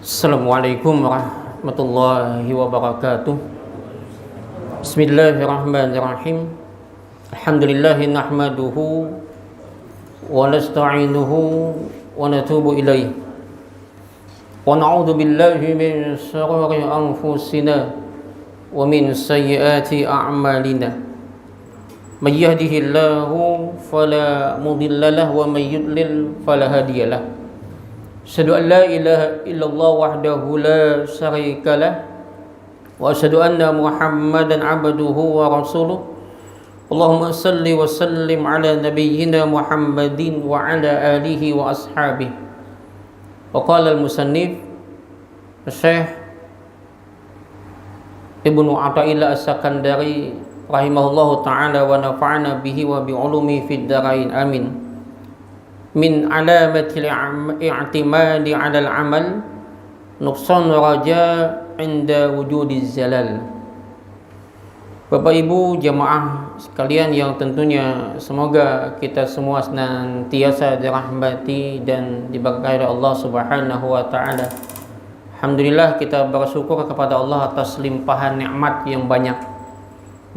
Assalamualaikum warahmatullahi wabarakatuh. Bismillahirrahmanirrahim. Alhamdulillahi nahmaduhu wa nasta'inuhu wa natubu ilaih. Wa na'udzu billahi min shururi anfusina wa min sayyiati a'malina. May yahdihillahu fala mudilla lahu wa may yudlil fala hadiyalah. Asyhadu an la ilaha illallah wahdahu la syarika lah wa asyhadu anna Muhammadan abduhu wa rasuluh. Allahumma salli wa sallim ala nabiyyina Muhammadin wa ala alihi wa ashabihi. Wa qala al-musannif Syekh Ibnu Athaillah As-Sakandari rahimahullahu ta'ala wa nafa'ana bihi wa bi ulumi fid dharain amin. Min alamatil i'timadi 'alal 'amal nuqsan raja 'inda wujudiz zalal. Bapak Ibu jamaah sekalian yang tentunya semoga kita semua senantiasa dirahmati dan diberkahi oleh Allah Subhanahu wa taala. Alhamdulillah kita bersyukur kepada Allah atas limpahan nikmat yang banyak.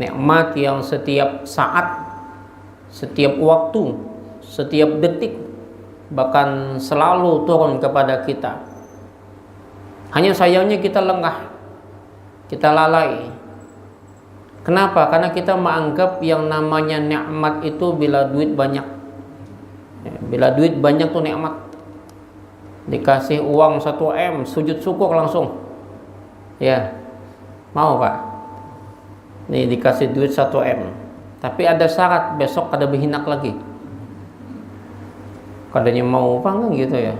Nikmat yang setiap saat, setiap waktu, setiap detik bahkan selalu turun kepada kita. Hanya sayangnya kita lengah, kita lalai. Kenapa? Karena kita menganggap yang namanya nikmat itu bila duit banyak. Bila duit banyak tuh nikmat. Dikasih uang 1 M, sujud syukur langsung. Ya, mau Pak? Nih dikasih duit 1 M. Tapi ada syarat, besok ada berhinak lagi. Kadanya mau apa enggak gitu ya.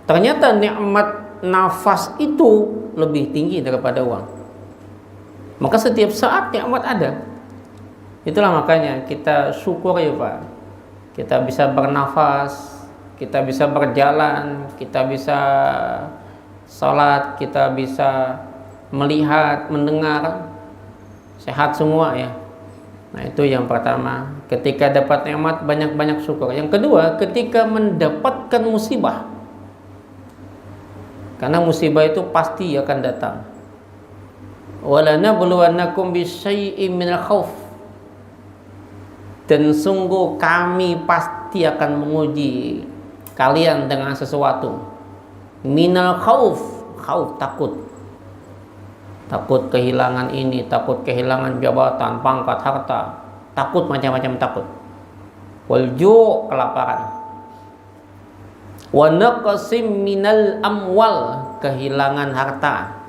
Ternyata nikmat nafas itu lebih tinggi daripada uang. Maka setiap saat nikmat ada. Itulah makanya kita syukur ya Pak. Kita bisa bernafas, kita bisa berjalan, kita bisa salat, kita bisa melihat, mendengar, sehat semua ya. Nah itu yang pertama, ketika dapat nikmat banyak-banyak syukur. Yang kedua, ketika mendapatkan musibah, karena musibah itu pasti akan datang. Walanabluwannakum bisyai'im minal khauf, dan sungguh kami pasti akan menguji kalian dengan sesuatu. Minal khauf, khauf takut. Takut kehilangan ini, takut kehilangan jabatan, pangkat, harta, takut macam-macam takut. Wal ju' kelaparan. Wa naqsim minal amwal, kehilangan harta.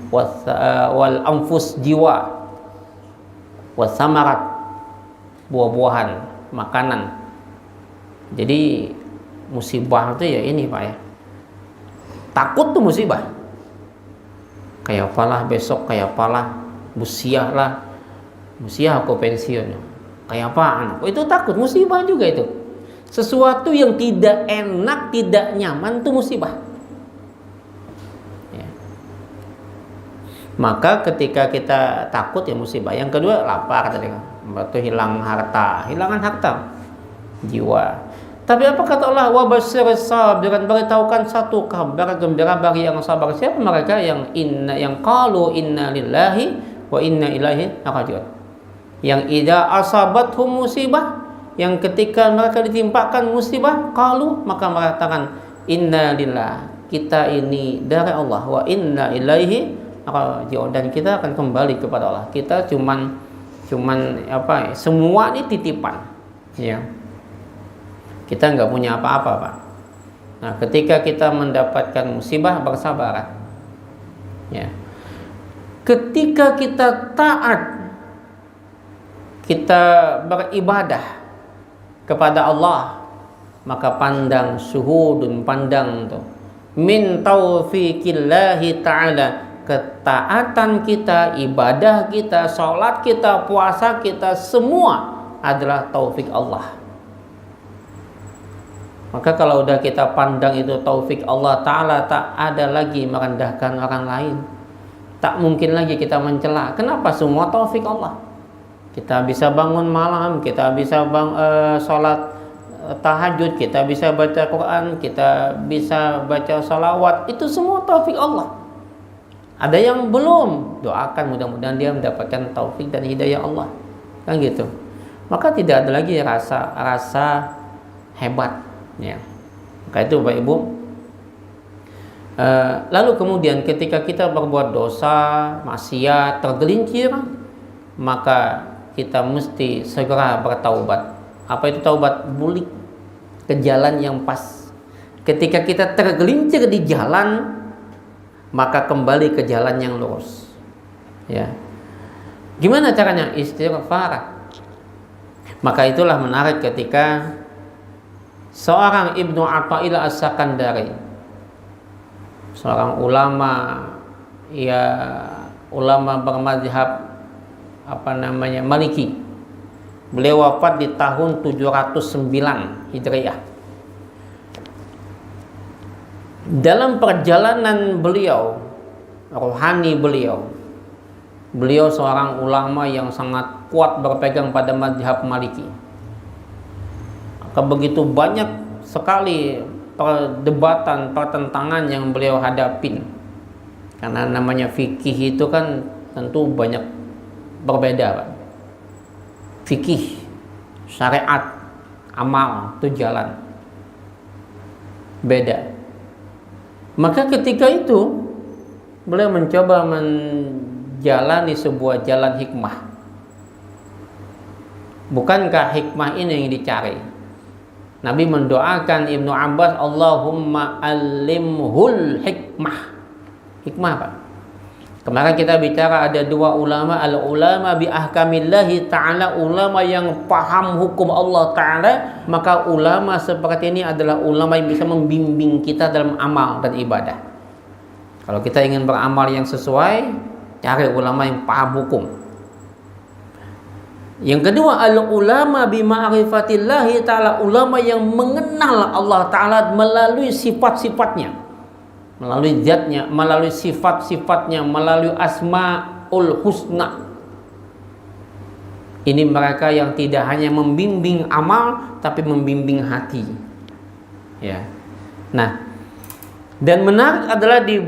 Wal anfus, jiwa. Wasamarat, buah-buahan, makanan. Jadi musibah itu ya ini Pak ya. Takut tuh musibah. Kayak apalah besok, kayak apalah musiah lah, musiah aku pensiun, kayak apaan? Itu takut, musibah juga itu. Sesuatu yang tidak enak, tidak nyaman itu musibah ya. Maka ketika kita takut ya musibah. Yang kedua lapar tadi kan, itu hilang harta, hilangan harta, jiwa. Tapi apa kata Allah? Wa basyiris sabirin, beritahukan satu kabar gembira bagi yang sabar. Siapa mereka yang qalu inna lillahi wa inna ilaihi raji'un. Yang idza asabathum musibah, yang ketika mereka ditimpakan musibah, qalu, maka mengatakan inna lillah, kita ini dari Allah, wa inna ilaihi raji'un, dan kita akan kembali kepada Allah. Kita cuman apa? Semua ini titipan. Ya. Kita nggak punya apa-apa Pak. Nah ketika kita mendapatkan musibah, bersabar ya. Ketika kita taat, kita beribadah kepada Allah, maka pandang syuhudun, pandang tuh min taufiqillahi ta'ala, ketaatan kita, ibadah kita, sholat kita, puasa kita, semua adalah taufik Allah. Maka kalau udah kita pandang itu taufik Allah Ta'ala, tak ada lagi merendahkan orang lain, tak mungkin lagi kita mencela. Kenapa? Semua taufik Allah. Kita bisa bangun malam, kita bisa sholat tahajud, kita bisa baca Quran, kita bisa baca salawat, itu semua taufik Allah. Ada yang belum, doakan mudah-mudahan dia mendapatkan taufik dan hidayah Allah, kan gitu. Maka tidak ada lagi rasa hebat, ya. Maka itu Bapak Ibu. Lalu kemudian ketika kita berbuat dosa, maksiat, tergelincir, maka kita mesti segera bertaubat. Apa itu taubat? Balik ke jalan yang pas. Ketika kita tergelincir di jalan, maka kembali ke jalan yang lurus. Ya. Gimana caranya? Istighfar. Maka itulah menarik ketika seorang Ibnu Athaillah As-Sakandari, seorang ulama, ya ulama bermadzhab Maliki. Beliau wafat di tahun 709 Hijriah. Dalam perjalanan beliau, rohani beliau seorang ulama yang sangat kuat berpegang pada mazhab Maliki. Begitu banyak sekali perdebatan, pertentangan yang beliau hadapin. Karena namanya fikih itu kan tentu banyak berbeda, Pak. Fikih, syariat, amal itu jalan beda. Maka ketika itu beliau mencoba menjalani sebuah jalan hikmah. Bukankah hikmah ini yang dicari? Nabi mendoakan Ibnu Abbas, Allahumma alimhul hikmah. Hikmah apa? Kemarin kita bicara ada dua ulama, al-ulama bi ahkamillahi ta'ala, ulama yang paham hukum Allah Ta'ala. Maka ulama seperti ini adalah ulama yang bisa membimbing kita dalam amal dan ibadah. Kalau kita ingin beramal yang sesuai, cari ulama yang paham hukum. Yang kedua, al-ulama bi ma'rifatillahi Ta'ala, ulama yang mengenal Allah Ta'ala melalui sifat-sifatnya, melalui zatnya, melalui sifat-sifatnya, melalui asmaul husna. Ini mereka yang tidak hanya membimbing amal, tapi membimbing hati. Ya. Nah, dan menarik adalah di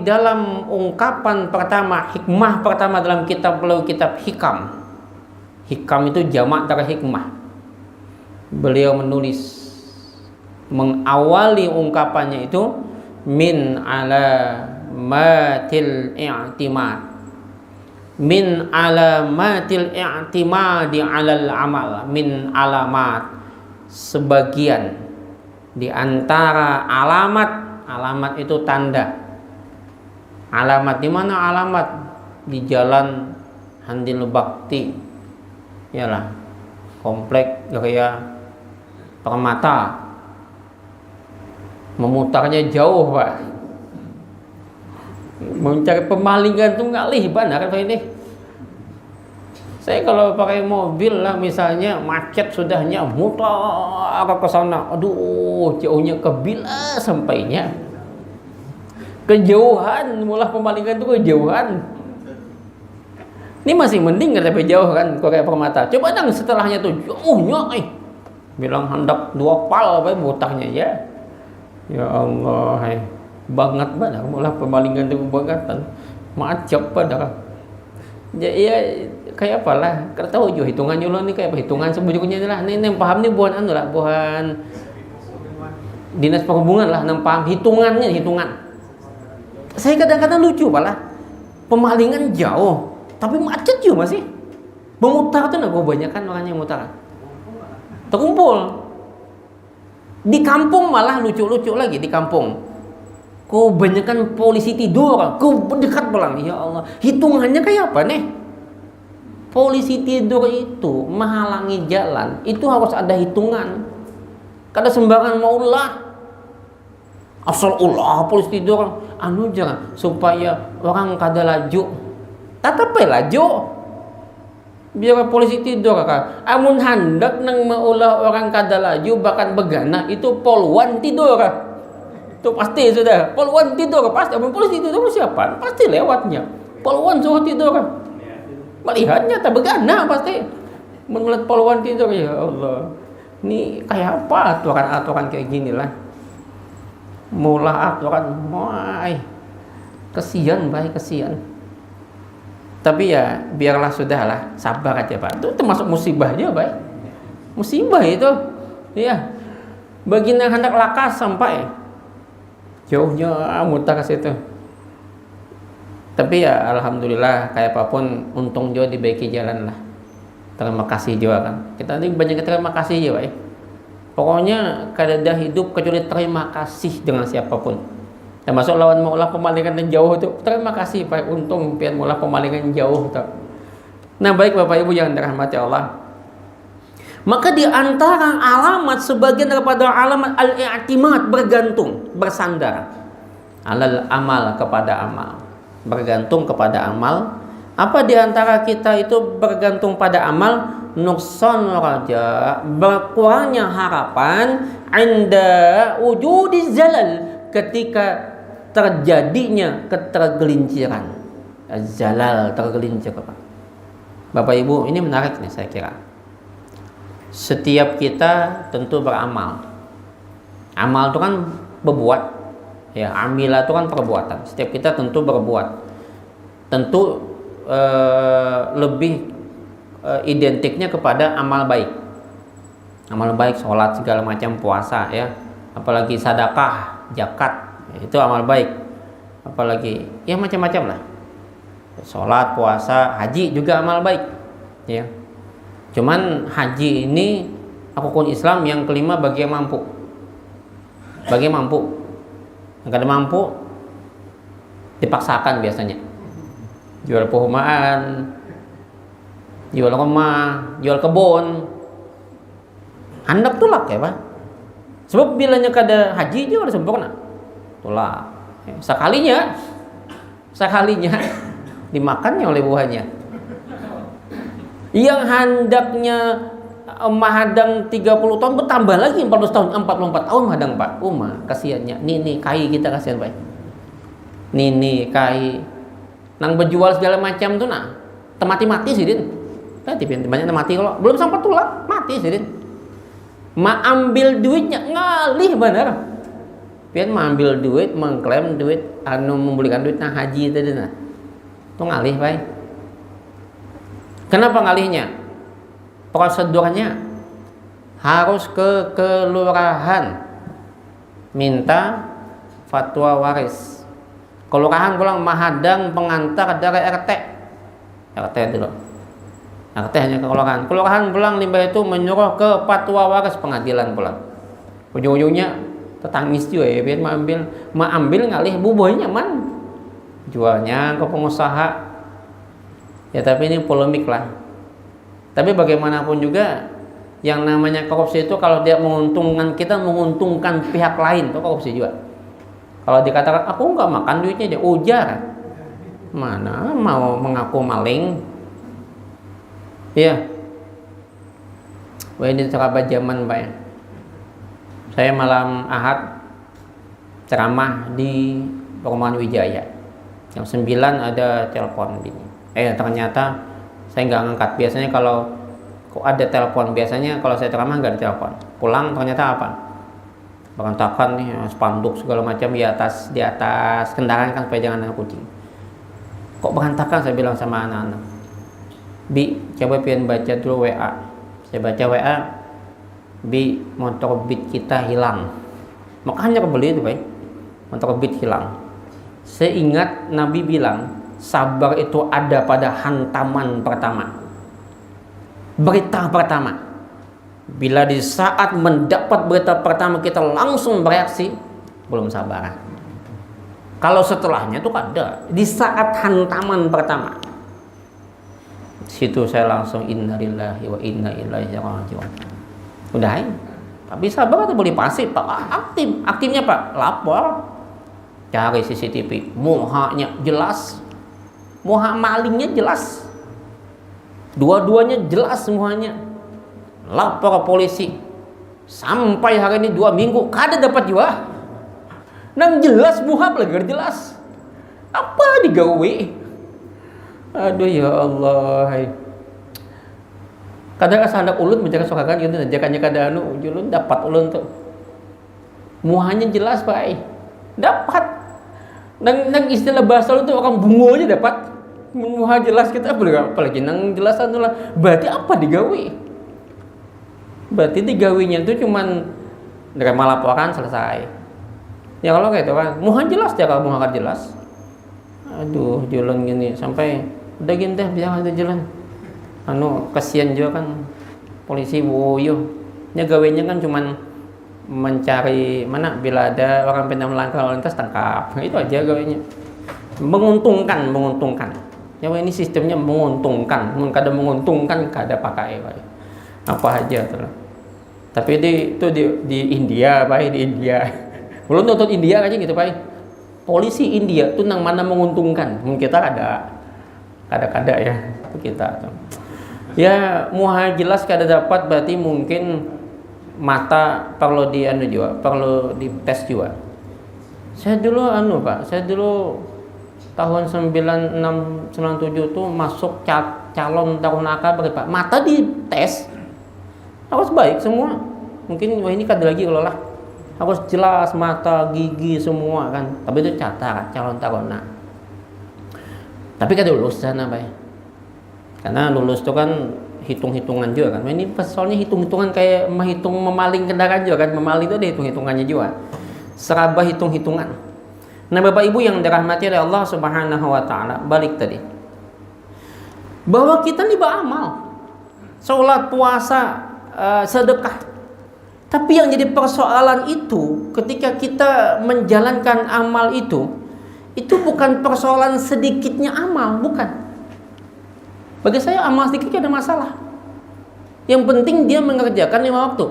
dalam ungkapan pertama, hikmah pertama dalam kitab Hikam. Hikam itu jamak dari hikmah. Beliau menulis, mengawali ungkapannya itu min alamatil i'timad, min alamatil i'timadi alal amal, min alamat, sebagian di antara alamat itu tanda. Alamat di mana alamat? Di jalan Handil Bakti, yalah, komplek Gria Permata. Memutarnya jauh, Pak. Mencari pemalingan tuh ngalih benar Pak ini. Saya kalau pakai mobil lah misalnya macet sudahnya, mutar ke sana. Aduh, jauhnya ke Bila sampainya. Kejauhan, mulai pemalingan tuh kejauhan. Ini masih mending tapi jauh kan Gria Permata. Coba dong setelahnya tuh jauhnya bilang hendak 2 pal apa mutarnya ya. Ya Allah, banget banget malah pemalingan itu bangetan, macet pada. Ya kayak apalah, kita tahu juga hitungannya lo nih kayak apa hitungan sebujurnya lah. Nih yang paham nih bukan anu lah, bukan dinas perhubungan lah, yang paham hitungannya hitungan. Saya kadang-kadang lucu malah, pemalingan jauh, tapi macet juga masih. Memutar tuh nah kebanyakan orang yang mutar, terkumpul. Di kampung malah lucu-lucu lagi di kampung. Kebanyakan polisi tidur, dekat belang. Ya Allah, hitungannya kayak apa nih? Polisi tidur itu menghalangi jalan, itu harus ada hitungan. Kada sembarangan maulah. Asal ulah polisi tidur jangan supaya orang kada laju. Tatape laju. Biar polisi tidur kakak. Amun hendak nang maulah orang kada laju bahkan begana itu poluan tidur. Itu pasti sudah. Poluan tidur pasti. Amun polisi tidur siapa? Pasti lewatnya. Poluan suruh tidur. Melihatnya tak begana pasti. Melihat poluan tidur ya Allah. Ini kayak apa aturan-aturan kayak gini lah. Mula aturan, kesian baik, kesian. Tapi ya biarlah, sudahlah, sabar aja Pak. Itu termasuk musibah aja baik. Musibah itu, ya. Baginda hendak lakas sampai jauhnya mutar ke situ. Tapi ya alhamdulillah, kayak apapun untung juga dibaiki jalan lah. Terima kasih juga kan. Kita ini banyak terima kasih ya Pak. Pokoknya kada hidup kecuali terima kasih dengan siapapun. Termasuk lawan maulah pemalingan yang jauh itu. Terima kasih Pak, untung pian maulah pemalingan yang jauh tuh. Nah baik Bapak Ibu yang dirahmati Allah. Maka di antara alamat, sebagian daripada alamat al-i'timad, bergantung, bersandar. Alal amal, kepada amal. Bergantung kepada amal. Apa di antara kita itu bergantung pada amal? Nuksan raja, berkurangnya harapan, inda wujudi zalal, ketika terjadinya ketergelinciran. Zalal, tergelincir. Bapak Ibu, ini menarik nih saya kira. Setiap kita tentu beramal. Amal itu kan berbuat, ya. Amila itu kan perbuatan. Setiap kita tentu berbuat. Tentu lebih identiknya kepada amal baik. Amal baik, sholat segala macam, puasa ya, apalagi sedekah, zakat, itu amal baik. Apalagi ya macam-macam lah. Sholat, puasa, haji juga amal baik ya. Cuman haji ini rukun Islam yang kelima bagi yang mampu. Bagi yang mampu. Yang kada mampu dipaksakan biasanya. Jual perumahan, jual rumah, jual kebun, hendak tulak ya Pak. Sebab bilanya kada haji juga udah sempurna, tulak. Sekalinya dimakannya oleh buahnya. Yang hendaknya mahadang 30 tahun bertambah lagi 14 tahun, 44 tahun mahadang Pak. Kasihannya. Nih kai kita kasihan Pak. Nih kai nang berjual segala macam tuh nah, mati sih din. Tadi banyak mati kalau belum sampai tulak mati sih din. Ambil duitnya ngalih bener. Pian ambil duit, mengklaim duit, membelikan duit nah haji tadi nah. Tuh ngalih baik. Kenapa ngalihnya? Prosedurnya harus ke kelurahan minta fatwa waris. Kelurahan pulang mahadang pengantar dari RT dulu. RT hanya ke kelurahan. Kelurahan pulang limbah itu menyuruh ke fatwa waris pengadilan pulang. Ujung-ujungnya tetangis juga ya, biar ambil ngalih bubuhnya man. Jualnya ke pengusaha. Ya tapi ini polemik lah. Tapi bagaimanapun juga yang namanya korupsi itu kalau dia menguntungkan kita, menguntungkan pihak lain, itu korupsi juga. Kalau dikatakan aku nggak makan duitnya, dia ujar. Mana mau mengaku maling? Ya. Wah ini sahabat zaman Pak ya. Saya malam Ahad ceramah di Perumahan Wijaya. Jam 9 ada telepon gini. Ternyata saya nggak ngangkat. Biasanya kalau ada telepon, biasanya kalau saya ceramah nggak ada telepon. Pulang ternyata apa? Berantakan nih, spanduk segala macam di atas kendaraan kan supaya jangan ada kucing. Kok berantakan, saya bilang sama anak-anak. Bi, coba pian baca dulu WA. Saya baca WA, Bi, motor Beat kita hilang. Makanya kebeli itu Pak. Motor Beat hilang. Saya ingat Nabi bilang, sabar itu ada pada hantaman pertama. Berita pertama. Bila di saat mendapat berita pertama kita langsung bereaksi, belum sabar. Kalau setelahnya itu ada. Di saat hantaman pertama, situ saya langsung innalillahi wa inna ilaihi raji'un. Udah ya. Tapi sabar itu boleh pasif Pak. Aktifnya Pak, lapor. Cari CCTV, muhanya jelas. Muha malingnya jelas. Dua-duanya jelas semuanya. Lapor polisi. Sampai hari ini 2 minggu kada dapat juga. Nang jelas muhab lagi jelas. Apa digawe? Aduh ya Allah. Kadang asandak ulun menjaga sokakan gitu, jakanya kada anu ulun dapat ulun tuh. Muhanya jelas Pak. Dapat. Nang istilah bahasa ulun tuh orang bungo aja dapat. Muha jelas kita apalagi nang jelasan tuh lah. Berarti apa digawe? Berarti digawinya itu cuman nerima laporan selesai. Ya kalau kayak itu kan, muha jelas ya, kalau muha jelas. Aduh, jalan gini sampai udah gini deh biar ada jalan. Anu kasihan juga kan polisi woyo. Nya gawenya kan cuman mencari mana bila ada orang pindah melangkah lalu lintas tangkap. Itu aja gawenya. Menguntungkan. Ya ini sistemnya menguntungkan. Kada menguntungkan kada pakai. Apa aja tuh. Tapi di India, Pak, di India. Belum nonton India aja gitu, Pak. Polisi India tuh nang mana menguntungkan. Kita ada ya kita. Ya muha jelas kada dapat berarti mungkin mata perlu di anu juga, perlu dites juga. Saya dulu Pak, saya dulu tahun 96 97 tuh masuk calon tarunaka Pak. Mata dites. Harus baik semua. Mungkin wah ini kada lagi kalau lah. Harus jelas mata, gigi semua kan. Tapi itu catat calon taruna. Tapi kada lulus sana, Pak. Karena lulus itu kan hitung-hitungan juga kan. Ini soalnya hitung-hitungan kayak menghitung memaling kendaraan juga kan. Memaling itu ada hitung-hitungannya juga. Serabah hitung-hitungan. Nah, Bapak Ibu yang dirahmati oleh Allah Subhanahu wa taala, balik tadi. Bahwa kita ini beramal. Salat, puasa, sedekah. Tapi yang jadi persoalan itu ketika kita menjalankan amal itu bukan persoalan sedikitnya amal, bukan. Bagi saya amal sedikit ada masalah. Yang penting dia mengerjakan 5 waktu.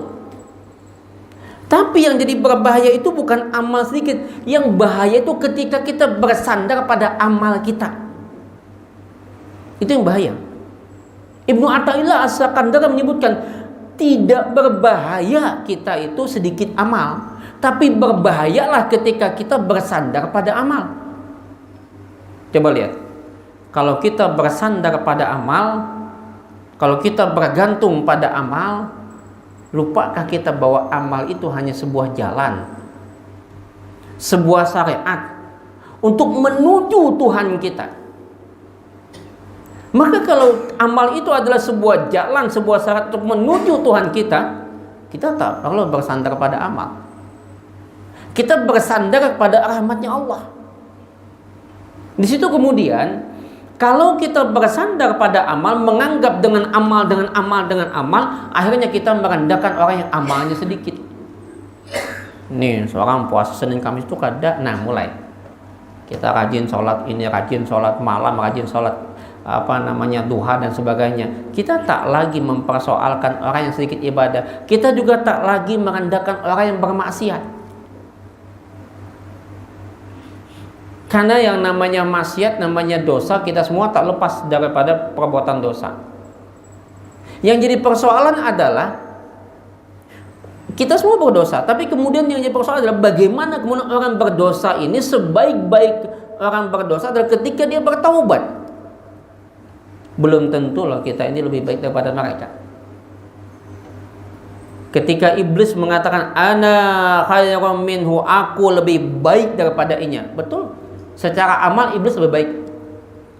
Tapi yang jadi berbahaya itu bukan amal sedikit. Yang bahaya itu ketika kita bersandar pada amal kita. Itu yang bahaya. Ibnu Athaillah As-Sakandari menyebutkan tidak berbahaya kita itu sedikit amal, tapi berbahayalah ketika kita bersandar pada amal. Coba lihat. Kalau kita bersandar pada amal, kalau kita bergantung pada amal, lupakah kita bahwa amal itu hanya sebuah jalan, sebuah syariat untuk menuju Tuhan kita? Maka kalau amal itu adalah sebuah jalan, sebuah syarat untuk menuju Tuhan kita tak perlu bersandar pada amal. Kita bersandar pada rahmatnya Allah. Di situ kemudian, kalau kita bersandar pada amal, menganggap dengan amal, akhirnya kita merendahkan orang yang amalnya sedikit. Nih, seorang puasa Senin Kamis itu kada, nah mulai. Kita rajin sholat ini, rajin sholat malam, rajin sholat duha dan sebagainya. Kita tak lagi mempersoalkan orang yang sedikit ibadah. Kita juga tak lagi merendahkan orang yang bermaksiat. Karena yang namanya maksiat, namanya dosa, kita semua tak lepas daripada perbuatan dosa. Yang jadi persoalan adalah kita semua berdosa, tapi kemudian yang jadi persoalan adalah bagaimana kemudian orang berdosa ini sebaik-baik orang berdosa adalah ketika dia bertaubat. Belum tentu loh kita ini lebih baik daripada mereka. Ketika iblis mengatakan ana khairum minhu, aku lebih baik daripadanya. Betul. Secara amal iblis lebih baik.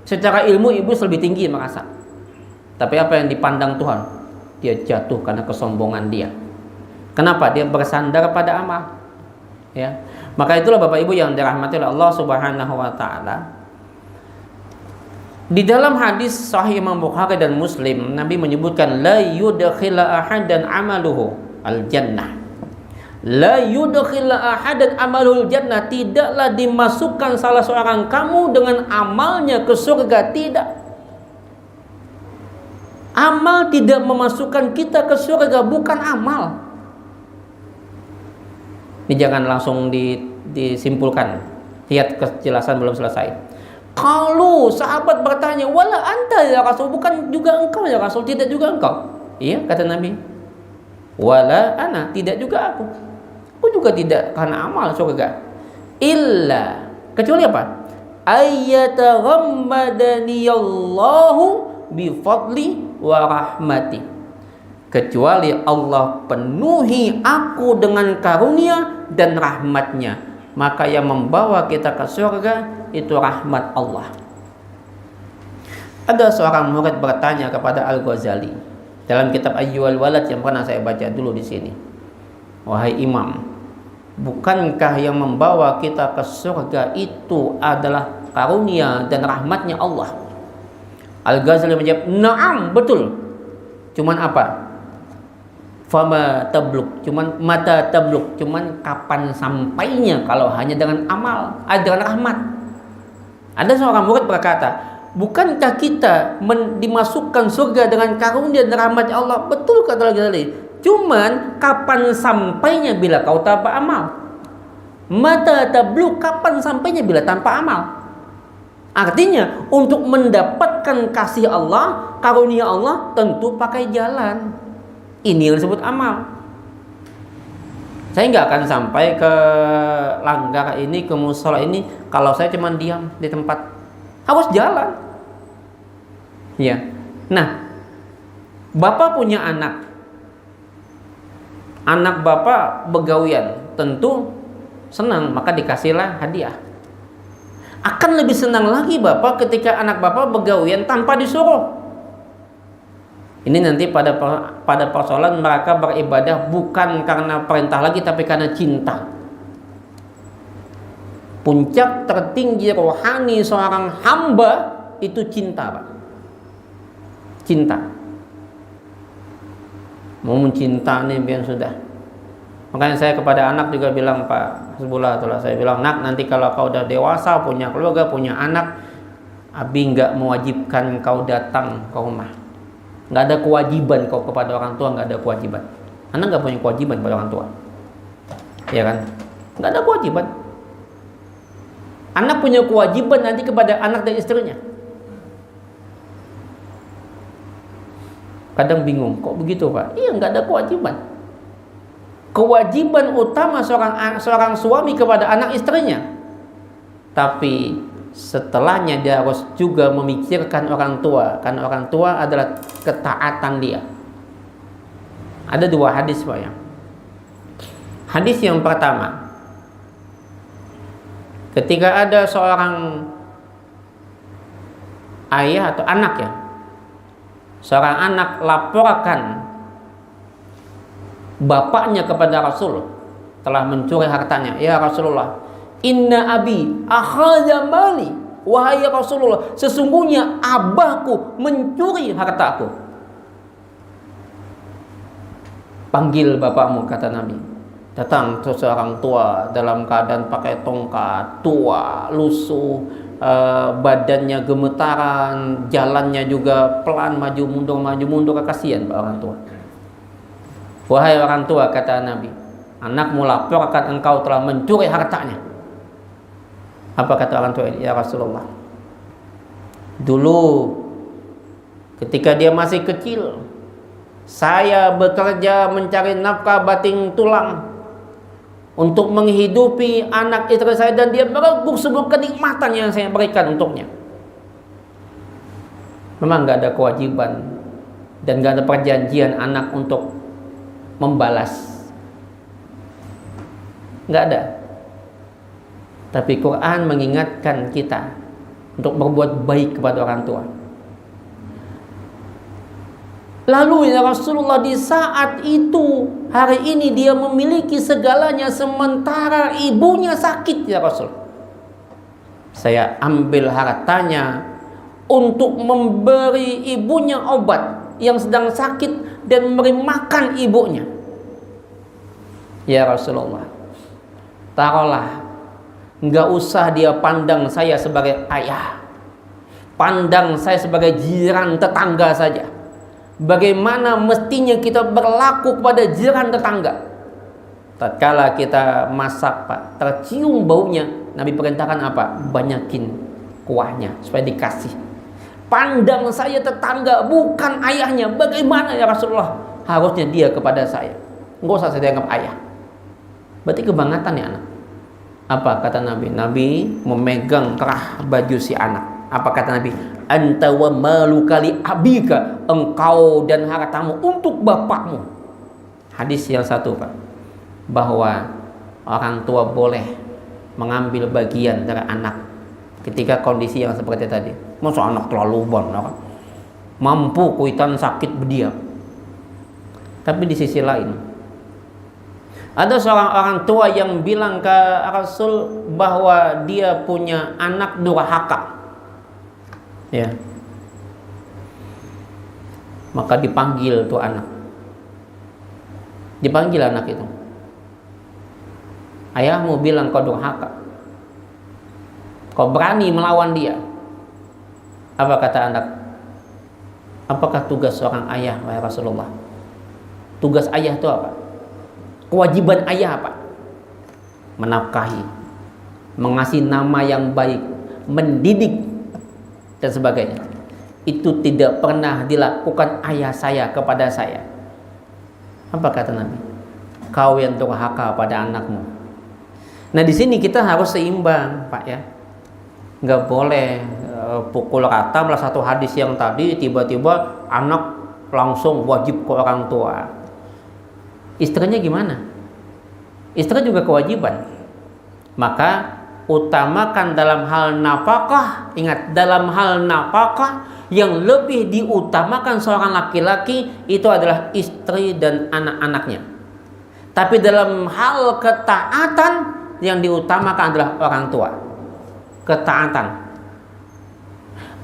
Secara ilmu iblis lebih tinggi merasa. Tapi apa yang dipandang Tuhan? Dia jatuh karena kesombongan dia. Kenapa? Dia bersandar pada amal. Ya. Maka itulah Bapak Ibu yang dirahmati oleh Allah Subhanahu wa taala. Di dalam hadis sahih Imam Bukhari dan Muslim, Nabi menyebutkan la yudkhila ahadan amaluhu al-jannah. La yudkhila ahadan amalul jannah, tidaklah dimasukkan salah seorang kamu dengan amalnya ke surga, tidak. Amal tidak memasukkan kita ke surga, bukan amal. Ini jangan langsung disimpulkan. Lihat kejelasan belum selesai. Kalau sahabat bertanya, wala anta ya Rasul, bukan juga engkau ya Rasul, tidak juga engkau. Iya, kata Nabi. Wala ana, tidak juga aku. Aku juga tidak karena amal surga. Illa, kecuali apa? Ayyataghammadani Allahu bifadli wa rahmati. kecuali Allah penuhi aku dengan karunia dan rahmatnya, maka yang membawa kita ke surga itu rahmat Allah. Ada seorang murid bertanya kepada Al-Ghazali dalam kitab Ayyuhal Walad yang pernah saya baca dulu di sini, wahai imam, bukankah yang membawa kita ke surga itu adalah karunia dan rahmatnya Allah? Al-Ghazali menjawab, na'am, betul. Cuman apa? Fama tabluk, cuman mata tabluk, cuman kapan sampainya kalau hanya dengan amal, dengan rahmat. Ada seorang murid berkata, bukankah kita dimasukkan surga dengan karunia dan rahmat Allah? Betul, kata Al-Ghazali. Cuman kapan sampainya bila kau tanpa amal? Mata tabluk, kapan sampainya bila tanpa amal? Artinya untuk mendapatkan kasih Allah, karunia Allah, tentu pakai jalan. Ini yang disebut amal. Saya nggak akan sampai ke langgar ini, ke musola ini, kalau saya cuma diam di tempat. Harus jalan. Ya. Nah, bapak punya anak. Anak bapak begawian, tentu senang, maka dikasihlah hadiah. Akan lebih senang lagi bapak ketika anak bapak begawian tanpa disuruh. Ini nanti pada persoalan mereka beribadah bukan karena perintah lagi, tapi karena cinta. Puncak tertinggi rohani seorang hamba itu cinta, Pak. Cinta. Mau mencinta nih biar sudah. Makanya saya kepada anak juga bilang, Pak Hasbullah, saya bilang, nak, nanti kalau kau udah dewasa, punya keluarga, punya anak, Abi nggak mewajibkan kau datang ke rumah. Nggak ada kewajiban kau kepada orang tua, nggak ada kewajiban. Anak nggak punya kewajiban pada orang tua, ya kan? Nggak ada kewajiban. Anak punya kewajiban nanti kepada anak dan istrinya. Kadang bingung, kok begitu Pak? Iya, nggak ada kewajiban. Kewajiban utama seorang suami kepada anak istrinya. Tapi setelahnya dia harus juga memikirkan orang tua, karena orang tua adalah ketaatan dia. Ada dua hadis, Pak, ya. Hadis yang pertama, ketika ada seorang ayah atau anak, ya, seorang anak laporkan bapaknya kepada Rasul telah mencuri hartanya. Ya Rasulullah, inna abi akhadha mali, wahai Rasulullah, sesungguhnya abahku mencuri hartaku. Panggil bapakmu, kata Nabi. Datang seorang tua dalam keadaan pakai tongkat, tua, lusuh, badannya gemetaran, jalannya juga pelan, maju mundur, kasihan Pak orang tua. Wahai orang tua, kata Nabi, anakmu laporkan engkau telah mencuri hartanya. Apa kata orang tua ini? Ya Rasulullah, dulu ketika dia masih kecil, saya bekerja mencari nafkah bating tulang untuk menghidupi anak istri saya, dan dia merebut sebuah kenikmatan yang saya berikan untuknya. Memang gak ada kewajiban dan gak ada perjanjian anak untuk membalas, gak ada. Tapi Quran mengingatkan kita untuk berbuat baik kepada orang tua. Lalu ya Rasulullah, di saat itu, hari ini dia memiliki segalanya sementara ibunya sakit, ya Rasul. Saya ambil hartanya untuk memberi ibunya obat yang sedang sakit dan memberi makan ibunya. Ya Rasulullah, taruhlah, nggak usah dia pandang saya sebagai ayah, pandang saya sebagai jiran tetangga saja. Bagaimana mestinya kita berlaku kepada jiran tetangga? Tatkala kita masak, Pak, tercium baunya, Nabi perintahkan apa? Banyakin kuahnya supaya dikasih. Pandang saya tetangga, bukan ayahnya. Bagaimana ya Rasulullah? Harusnya dia kepada saya, nggak usah saya dianggap ayah. Berarti kebangetan ya anak. Apa kata Nabi? Nabi memegang kerah baju si anak. Apa kata Nabi? Anta wa maluka li abika, engkau dan hartamu untuk bapakmu. Hadis yang satu, Pak, bahwa orang tua boleh mengambil bagian dari anak ketika kondisi yang seperti tadi. Masa anak terlalu banyak, mampu kuitan sakit berdiam. Tapi di sisi lain, ada seorang orang tua yang bilang ke Rasul bahwa dia punya anak durhaka. Ya. Maka dipanggil tuh anak. Dipanggil anak itu. Ayahmu bilang kau durhaka. Kau berani melawan dia. Apa kata anak? Apakah tugas seorang ayah, wahai Rasulullah? Tugas ayah itu apa? Kewajiban ayah apa? Menafkahi, mengasih nama yang baik, mendidik, dan sebagainya. Itu tidak pernah dilakukan ayah saya kepada saya. Apa kata Nabi? Kau yang durhaka pada anakmu. Nah, di sini kita harus seimbang, Pak, ya. Nggak boleh pukul rata malah satu hadis yang tadi tiba-tiba anak langsung wajib ke orang tua. Istrinya gimana? Istri juga kewajiban. Maka utamakan dalam hal nafkah. Ingat, dalam hal nafkah yang lebih diutamakan seorang laki-laki itu adalah istri dan anak-anaknya. Tapi dalam hal ketaatan yang diutamakan adalah orang tua. Ketaatan.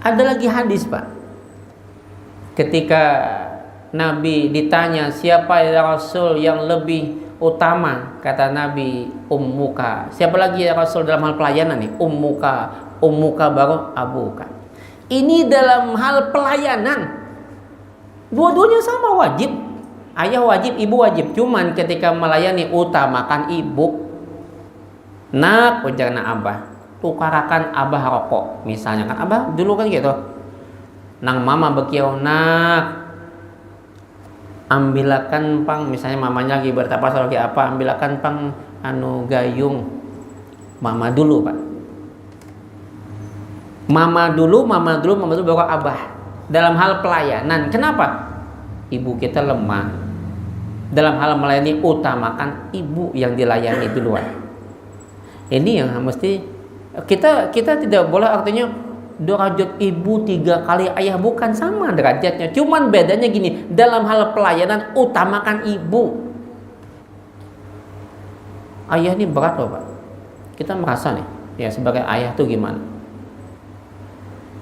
Ada lagi hadis, Pak. Ketika Nabi ditanya siapa ya Rasul yang lebih utama, kata Nabi ummuka. Siapa lagi ya Rasul dalam hal pelayanan nih? Ummuka baru abuka. Ini dalam hal pelayanan. Dua-duanya sama wajib. Ayah wajib, ibu wajib. Cuman ketika melayani utamakan ibu. Nak, ujarna abah, tukarakan abah rokok. Misalnya kan abah dulu kan gitu. Nang mama bekiau, nak, ambilakan pang, misalnya mamanya lagi bertapas lagi apa, ambilakan pang anu gayung. Mama dulu, Pak. Mama dulu baru abah. Dalam hal pelayanan. Kenapa? Ibu kita lemah. Dalam hal melayani utamakan ibu yang dilayani duluan. Ini yang mesti kita tidak boleh artinya derajat ibu 3 kali ayah, bukan, sama derajatnya. Cuman bedanya gini, dalam hal pelayanan utamakan ibu. Ayah ini berat loh, Pak. Kita merasa nih, ya sebagai ayah tuh gimana?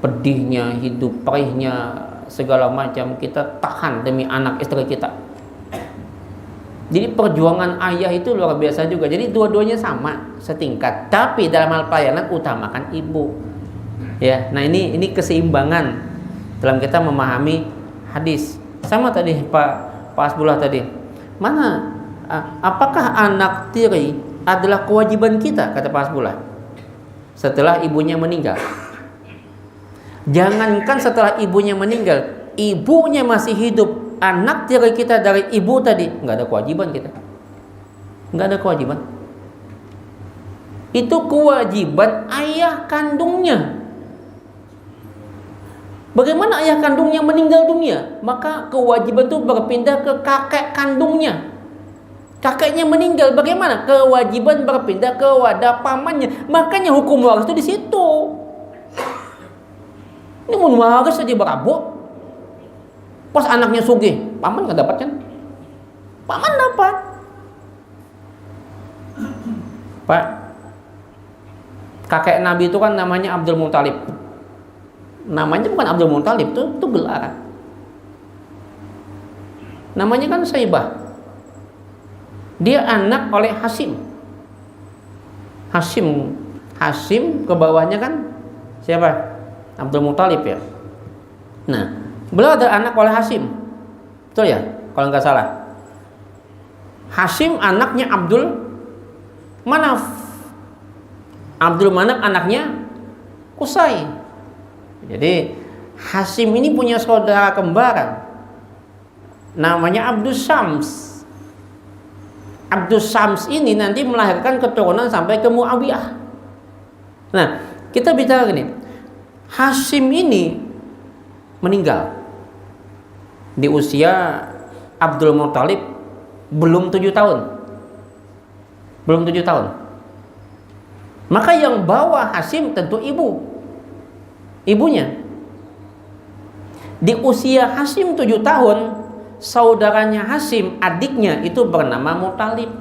Pedihnya, hidup perihnya, segala macam kita tahan demi anak istri kita. Jadi perjuangan ayah itu luar biasa juga. Jadi dua-duanya sama, setingkat. Tapi dalam hal pelayanan utamakan ibu. Ya, nah ini keseimbangan dalam kita memahami hadis. Sama tadi Pak Hasbullah tadi. Mana apakah anak tiri adalah kewajiban kita, kata Pak Hasbullah, setelah ibunya meninggal? Jangankan setelah ibunya meninggal, ibunya masih hidup, anak tiri kita dari ibu tadi, nggak ada kewajiban kita. Nggak ada kewajiban. Itu kewajiban ayah kandungnya. Bagaimana ayah kandungnya meninggal dunia? Maka kewajiban itu berpindah ke kakek kandungnya. Kakeknya meninggal, bagaimana? Kewajiban berpindah ke wadah pamannya. Makanya hukum waris itu di situ. Ini mun waris saja berabot. Pas anaknya sugih, paman nggak dapat kan? Paman dapat. Pak, kakek Nabi itu kan namanya Abdul Muthalib. Namanya bukan Abdul Muthalib, itu gelar. Namanya kan Saibah. Dia anak oleh Hashim. Hashim ke bawahnya kan siapa? Abdul Muthalib ya. Nah, beliau ada anak oleh Hashim. Betul ya? Kalau nggak salah. Hashim anaknya Abdul Manaf. Abdul Manaf anaknya Qusay. Jadi Hashim ini punya saudara kembaran namanya Abdus Syams. Abdus Syams ini nanti melahirkan keturunan sampai ke Muawiyah. Nah, kita bicara gini, Hashim ini meninggal di usia Abdul Muthalib belum 7 tahun. Belum 7 tahun. Maka yang bawa Hashim tentu ibunya. Di usia Hashim 7 tahun, saudaranya Hashim, adiknya itu bernama Muthalib.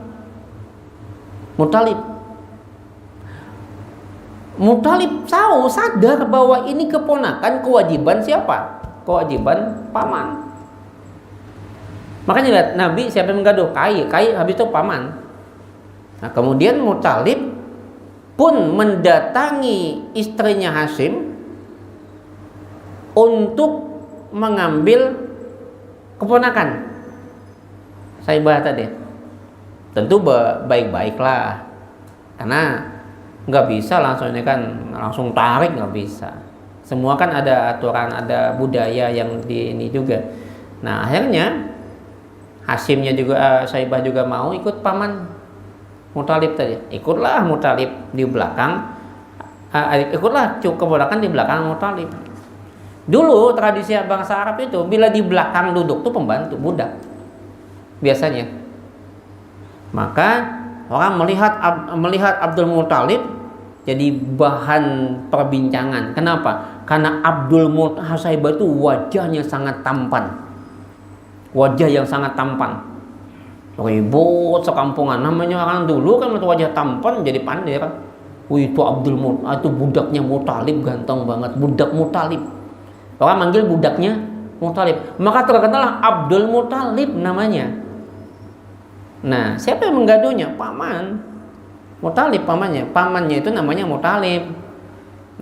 Muthalib tahu, sadar bahwa ini keponakan, kewajiban siapa? Kewajiban paman. Makanya lihat Nabi siapa yang menggaduh? Kai habis itu paman. Nah, kemudian Muthalib pun mendatangi istrinya Hashim untuk mengambil keponakan. Saya bahas tadi. Tentu baik-baiklah, karena nggak bisa langsung tarik, nggak bisa. Semua kan ada aturan, ada budaya yang di ini juga. Nah, akhirnya Hashimnya juga, Saibah juga mau ikut paman Muthalib tadi. Ikutlah Muthalib di belakang, ikutlah keponakan di belakang Muthalib. Dulu tradisi bangsa Arab itu bila di belakang duduk tuh pembantu, budak biasanya. Maka orang melihat Abdul Muthalib jadi bahan perbincangan. Kenapa? Karena Abdul Muthalib Saibah itu wajahnya sangat tampan. Wajah yang sangat tampan. Ribut sekampungan. Namanya orang dulu kan wajah tampan jadi pandai kan. Itu Abdul Muthalib, itu budaknya Muthalib, ganteng banget. Budak Muthalib. Orang manggil budaknya Muthalib. Maka terkenal Abdul Muthalib namanya. Nah, siapa yang menggaduhnya? Paman Muthalib, pamannya. Pamannya itu namanya Muthalib.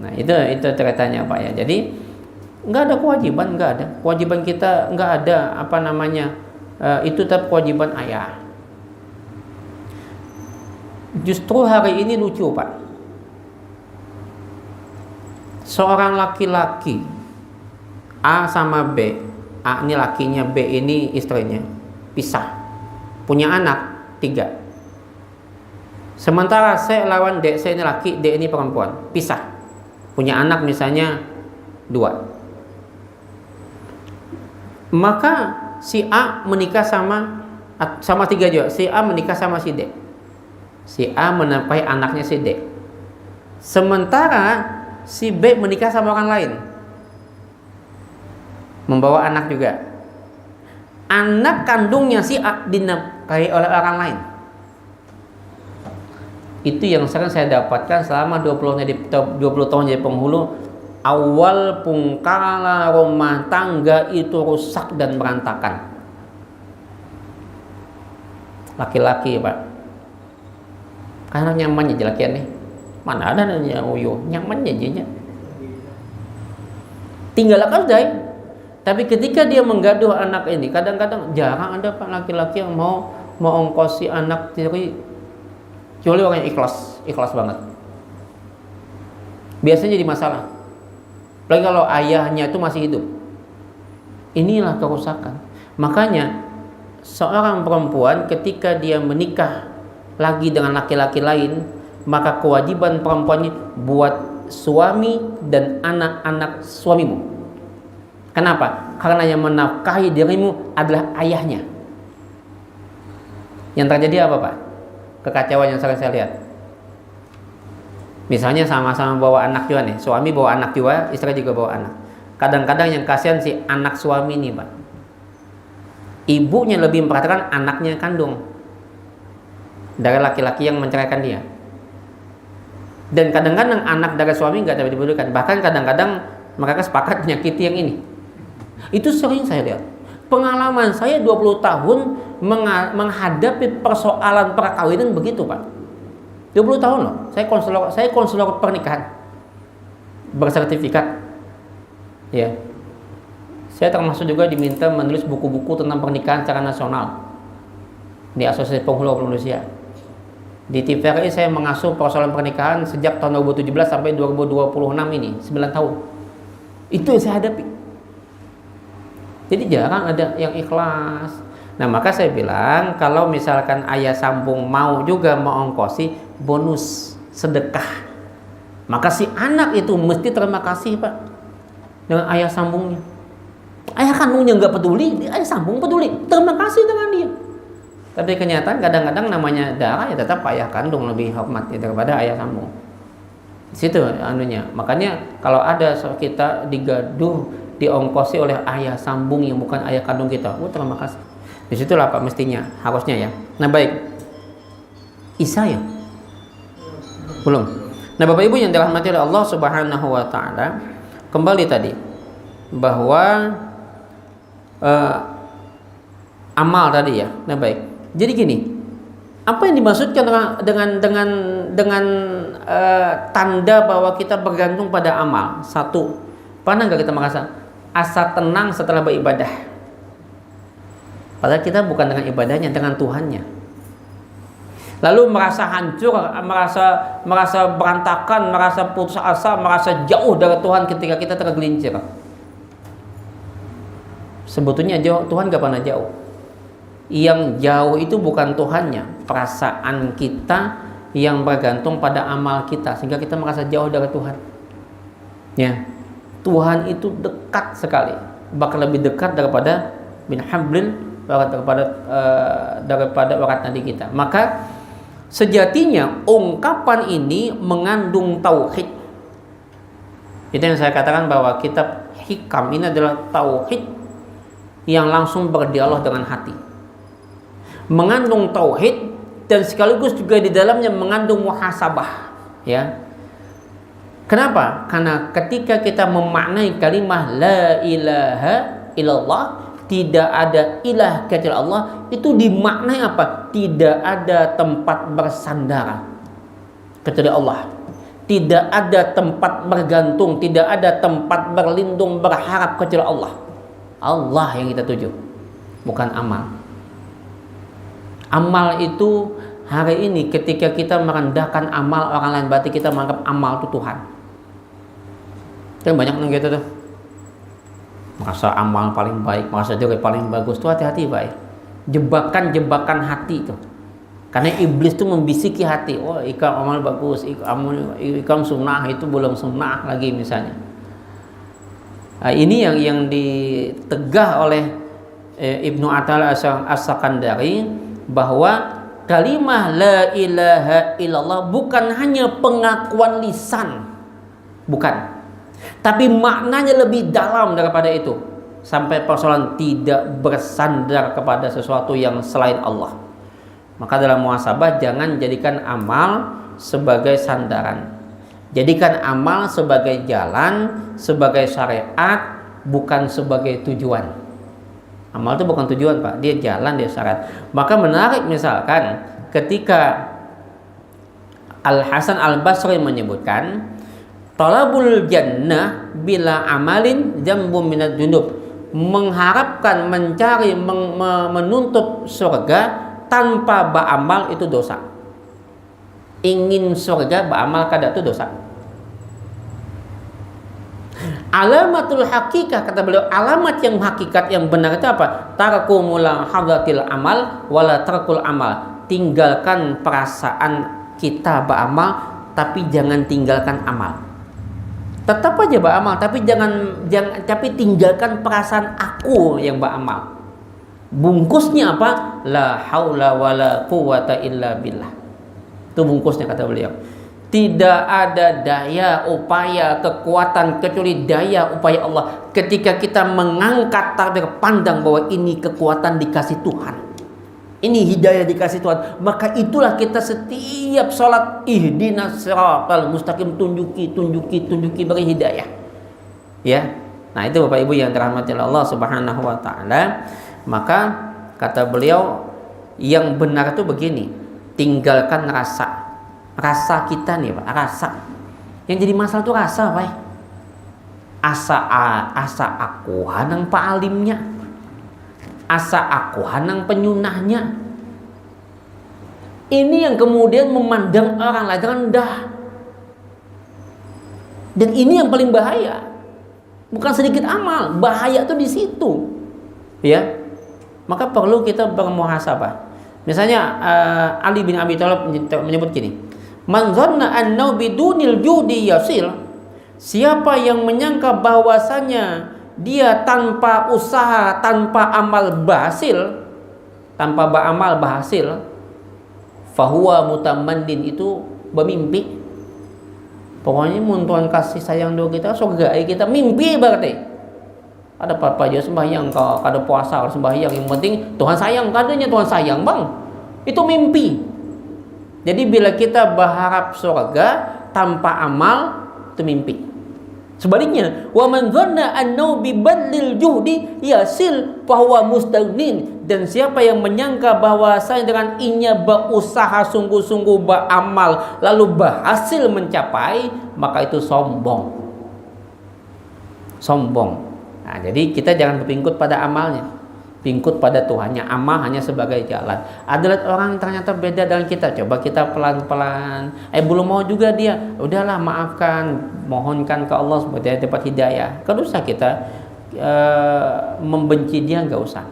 Nah, itu ceritanya Pak ya. Jadi nggak ada kewajiban, nggak ada kewajiban kita, nggak ada itu tetap kewajiban ayah. Justru hari ini lucu Pak, seorang laki-laki A sama B, A ini lakinya, B ini istrinya, pisah, punya anak 3. Sementara C lawan D, C ini laki, D ini perempuan, pisah, punya anak misalnya 2. Maka si A menikah sama 3 juga. Si A menikah sama si D. Si A menafkahi anaknya si D. Sementara si B menikah sama orang lain, membawa anak juga. Anak kandungnya si A dinafkahi oleh orang lain. Itu yang sering saya dapatkan selama 20 tahun jadi penghulu. Awal pungkala rumah tangga itu rusak dan berantakan. Laki-laki Pak, karena nyamannya jelakian nih. Mana ada nanya nyamannya jadinya. Tinggal aja. Tapi ketika dia menggaduh anak ini, kadang-kadang jarang ada Pak laki-laki yang mau ongkosi anak tiri, kecuali orang yang ikhlas banget. Biasanya jadi masalah. Apalagi kalau ayahnya itu masih hidup. Inilah kerusakan. Makanya seorang perempuan ketika dia menikah lagi dengan laki-laki lain, maka kewajiban perempuannya buat suami dan anak-anak suamimu. Kenapa? Karena yang menafkahi dirimu adalah ayahnya. Yang terjadi apa Pak? Kekacauan yang sering saya lihat. Misalnya sama-sama bawa anak juga nih, suami bawa anak juga, istri juga bawa anak. Kadang-kadang yang kasihan si anak suami nih Pak, ibunya lebih memperhatikan anaknya kandung dari laki-laki yang menceraikan dia. Dan kadang-kadang anak dari suami nggak dapat dipedulikan. Bahkan kadang-kadang mereka sepakat menyakiti yang ini. Itu sering saya lihat. Pengalaman saya 20 tahun menghadapi persoalan perkawinan begitu Pak. 20 tahun loh, saya konselor pernikahan bersertifikat. Ya. Saya termasuk juga diminta menulis buku-buku tentang pernikahan secara nasional di Asosiasi Penghulu Indonesia. Di TVRI saya mengasuh persoalan pernikahan sejak tahun 2017 sampai 2026 ini, 9 tahun. Itu yang saya hadapi. Jadi jarang ada yang ikhlas. Nah, maka saya bilang kalau misalkan ayah sambung mau juga mengongkosi bonus sedekah. Maka si anak itu mesti terima kasih Pak dengan ayah sambungnya. Ayah kandungnya nggak peduli, ayah sambung peduli, terima kasih dengan dia. Tapi kenyataan kadang-kadang namanya darah ya tetap ayah kandung lebih hormat ya, daripada ayah sambung. Di situ anunya. Makanya kalau ada kita digaduh, diongkosi oleh ayah sambung yang bukan ayah kandung kita, terima kasih. Disitulah Pak mestinya, harusnya ya. Nah baik, Isa ya? Belum. Nah Bapak Ibu yang dirahmati oleh Allah Subhanahu wa taala, kembali tadi bahwa amal tadi ya. Nah baik. Jadi gini, apa yang dimaksudkan dengan tanda bahwa kita bergantung pada amal? Satu, pernah nggak kita merasa asa tenang setelah beribadah? Padahal kita bukan dengan ibadahnya, dengan Tuhannya. Lalu merasa hancur, merasa berantakan, merasa putus asa, merasa jauh dari Tuhan ketika kita tergelincir. Sebetulnya jauh, Tuhan gak pernah jauh. Yang jauh itu bukan Tuhannya, perasaan kita yang bergantung pada amal kita, sehingga kita merasa jauh dari Tuhan. Ya, Tuhan itu dekat sekali, bahkan lebih dekat daripada bin hablin, daripada warat nadi kita. Maka sejatinya ungkapan ini mengandung tauhid. Itu yang saya katakan bahwa kitab Hikam ini adalah tauhid yang langsung berdialog dengan hati, mengandung tauhid dan sekaligus juga di dalamnya mengandung muhasabah. Ya, kenapa? Karena ketika kita memaknai kalimah la ilaha illallah, tidak ada ilah kecuali Allah, itu dimaknai apa? Tidak ada tempat bersandar kecuali Allah, tidak ada tempat bergantung, tidak ada tempat berlindung berharap kecuali Allah. Allah yang kita tuju, bukan amal. Amal itu hari ini ketika kita merendahkan amal orang lain, berarti kita menganggap amal itu Tuhan. Kan banyak yang gitu tuh, merasa amal paling baik, merasa diri paling bagus. Tuh hati-hati baik, jebakan hati itu. Karena iblis itu membisiki hati, oh ikam amal bagus, ikam sunnah, itu belum sunnah lagi misalnya. Nah, ini yang ditegah oleh Ibnu Athaillah As-Sakandari, bahwa kalimah la ilaha illallah bukan hanya pengakuan lisan, bukan, tapi maknanya lebih dalam daripada itu, sampai persoalan tidak bersandar kepada sesuatu yang selain Allah. Maka dalam muhasabah jangan jadikan amal sebagai sandaran, jadikan amal sebagai jalan, sebagai syariat, bukan sebagai tujuan. Amal itu bukan tujuan Pak, dia jalan, dia syariat. Maka menarik misalkan ketika Al-Hasan Al-Basri menyebutkan talabul jannah bila amalin jambum minad junub, mengharapkan, mencari, menuntut surga tanpa beramal itu dosa. Ingin surga beramal kada itu dosa. Alamatul hakikah, kata beliau, alamat yang hakikat yang benar itu apa? Tarku mulahadzatil amal wala tarkul amal. Tinggalkan perasaan kita beramal, tapi jangan tinggalkan amal. Tetap aja beramal, tapi jangan tapi tinggalkan perasaan aku yang beramal. Bungkusnya apa? La haula wala quwata illa billah. Itu bungkusnya kata beliau. Tidak ada daya, upaya, kekuatan kecuali daya, upaya Allah. Ketika kita mengangkat takbir pandang bahwa ini kekuatan dikasih Tuhan, ini hidayah dikasih Tuhan, maka itulah kita setiap sholat ihdinas siratal mustaqim, tunjuki beri hidayah. Ya, nah itu Bapak Ibu yang dirahmati Allah Subhanahu wa taala. Maka kata beliau yang benar itu begini, tinggalkan rasa kita nih Pak, rasa. Yang jadi masalah itu rasa Pak. Asa aku hanang Pak alimnya, asa aku hanang penyunahnya. Ini yang kemudian memandang orang lain rendah. Dan ini yang paling bahaya. Bukan sedikit amal, bahaya tuh di situ. Ya. Maka perlu kita bermuhasabah. Misalnya Ali bin Abi Thalib menyebut gini, Man dhanna annahu bidunil judi yasil. Siapa yang menyangka bahwasanya dia tanpa usaha, tanpa amal berhasil, tanpa beramal berhasil, fahuwa mutamandin, itu bermimpi. Pokoknya mun Tuhan kasih sayang doa kita, surga kita mimpi berarti. Ada apa-apa aja sembahyang, kada puasa, kada sembahyang, yang penting Tuhan sayang, kadanya Tuhan sayang, Bang. Itu mimpi. Jadi bila kita berharap surga tanpa amal, itu mimpi. Sebaliknya, wa man dhanna annahu bi badlil juhdi yasil fa huwa mustaghnin. Dan siapa yang menyangka bahwasanya dengan inya berusaha sungguh-sungguh beramal lalu berhasil mencapai, maka itu sombong. Sombong. Nah, jadi kita jangan berpingkut pada amalnya, pingkut pada Tuhannya. Amal hanya sebagai jalan. Ada orang ternyata beda dengan kita, coba kita pelan-pelan. Belum mau juga dia, udahlah maafkan, mohonkan ke Allah supaya dia dapat hidayah. Kalau usah kita membenci dia, nggak usah.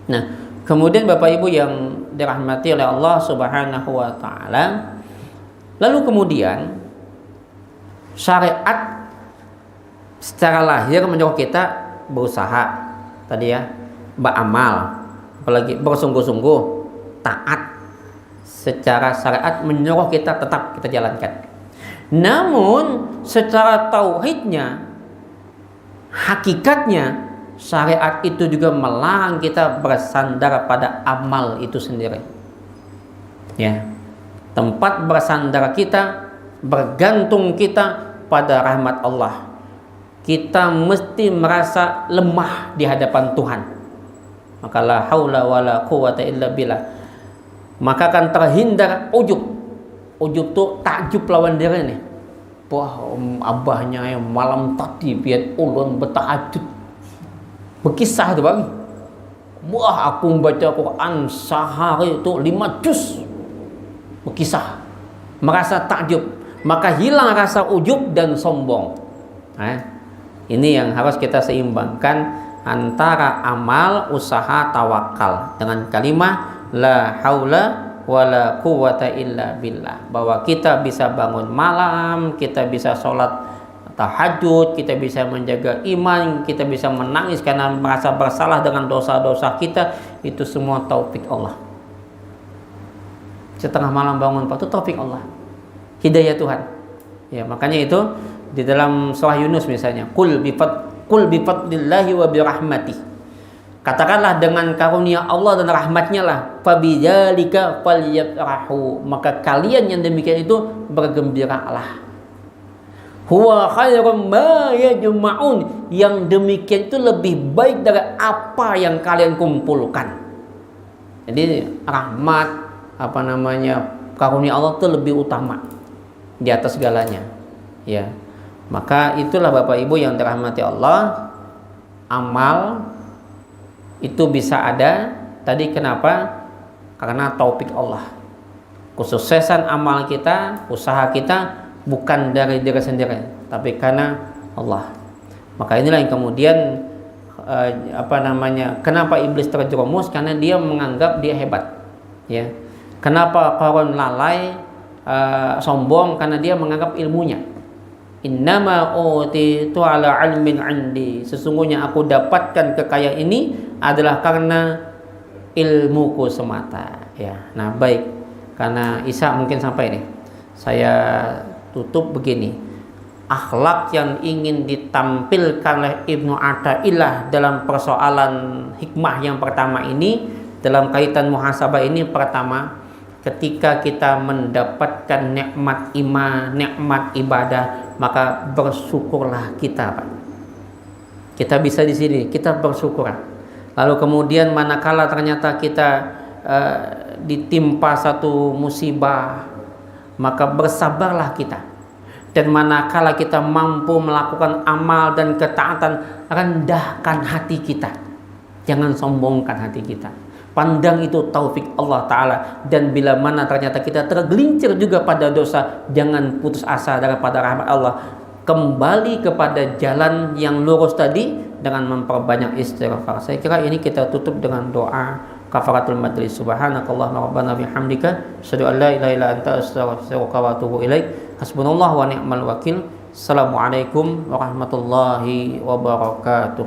Nah, kemudian Bapak Ibu yang dirahmati oleh Allah Subhanahu wa taala, lalu kemudian syariat secara lahir menyuruh kita berusaha tadi ya, beramal, apalagi bersungguh-sungguh taat. Secara syariat menyuruh kita tetap kita jalankan. Namun secara tauhidnya, hakikatnya, syariat itu juga melarang kita bersandar pada amal itu sendiri. Ya, tempat bersandar kita, bergantung kita pada rahmat Allah. Kita mesti merasa lemah di hadapan Tuhan. Maka la haula wala quwata illa billah. Maka akan terhindar ujub. Ujub tuh takjub lawan diri nih. Wah, abahnya yang malam tadi biar ulun bertahajud. Berkisah tuh Bang. Wah, aku membaca Quran sehari itu 5 juz. Berkisah. Merasa takjub. Maka hilang rasa ujub dan sombong. Ini yang harus kita seimbangkan antara amal, usaha, tawakal dengan kalimat la haula wala quwata illa billah. Bahwa kita bisa bangun malam, kita bisa sholat tahajud, kita bisa menjaga iman, kita bisa menangis karena merasa bersalah dengan dosa-dosa kita. Itu semua taufik Allah. Setengah malam bangun itu taufik Allah, hidayah Tuhan. Ya, makanya itu di dalam surah Yunus misalnya, qul bi fadlillahi wa bi rahmatih. Katakanlah dengan karunia Allah dan rahmatnya lah, fabidzalika falyafrahu, maka kalian yang demikian itu bergembiralah. Huwa khairum ma yajma'un, yang demikian itu lebih baik dari apa yang kalian kumpulkan. Jadi rahmat, karunia Allah itu lebih utama di atas segalanya. Ya. Maka itulah Bapak Ibu yang dirahmati Allah, amal itu bisa ada tadi kenapa? Karena taufik Allah. Kesuksesan amal kita, usaha kita bukan dari diri sendiri, tapi karena Allah. Maka inilah yang kemudian kenapa iblis terjerumus? Karena dia menganggap dia hebat. Ya. Kenapa Qarun lalai, sombong? Karena dia menganggap ilmunya. Innama utitu ala ilmin indi, sesungguhnya aku dapatkan kekayaan ini adalah karena ilmuku semata. Ya. Nah, baik. Karena Isa mungkin sampai nih. Saya tutup begini. Akhlak yang ingin ditampilkan oleh Ibnu Athaillah dalam persoalan hikmah yang pertama ini, dalam kaitan muhasabah ini, pertama, ketika kita mendapatkan nikmat iman, nikmat ibadah, maka bersyukurlah kita, Pak. Kita bisa di sini, kita bersyukur. Lalu kemudian manakala ternyata kita ditimpa satu musibah, maka bersabarlah kita. Dan manakala kita mampu melakukan amal dan ketaatan, rendahkan hati kita, jangan sombongkan hati kita. Pandang itu taufik Allah Ta'ala. Dan bila mana ternyata kita tergelincir juga pada dosa, jangan putus asa daripada rahmat Allah. Kembali kepada jalan yang lurus tadi dengan memperbanyak istighfar. Saya kira ini kita tutup dengan doa. kafaratul majlis. Subhanakallahumma rabbana bihamdika asyhadu an la ilaha illa anta astaghfiruka wa atubu ilaik. Hasbunallahu wa ni'mal wakil. Assalamualaikum warahmatullahi wabarakatuh.